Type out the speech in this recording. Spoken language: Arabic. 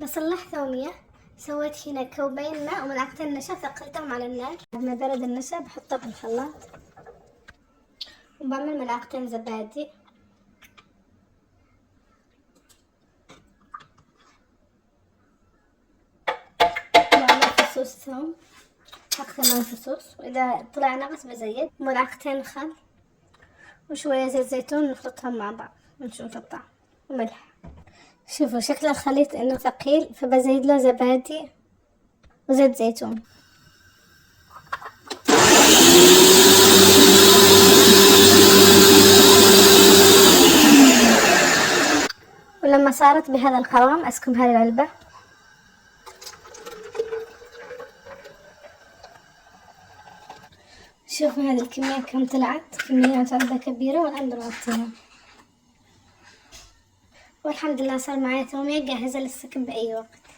بصلح ثومية. سويت هنا كوبين ماء وملعقتين نشا، ثقلتهم على النار. بعد ما برد النشا بحطه بالخلاط، وبعمل ملعقتين زبادي، وبعمل فصوص ثوم، حط كمان فصوص، وإذا طلع نقص بزيد. ملعقتين خل وشوية زيت زيتون، نخلطهم مع بعض ونشوف الطعم، وملح. شوفوا شكل الخليط انه ثقيل، فبزيد له زبادي وزيت زيتون. ولما صارت بهذا القوام اسكب هذه العلبة. شوفوا هذه الكمية كم طلعت، كميات علبة كبيرة والآن بنغطيها. والحمد لله صار معي ثومية جاهزة للسكب بأي وقت.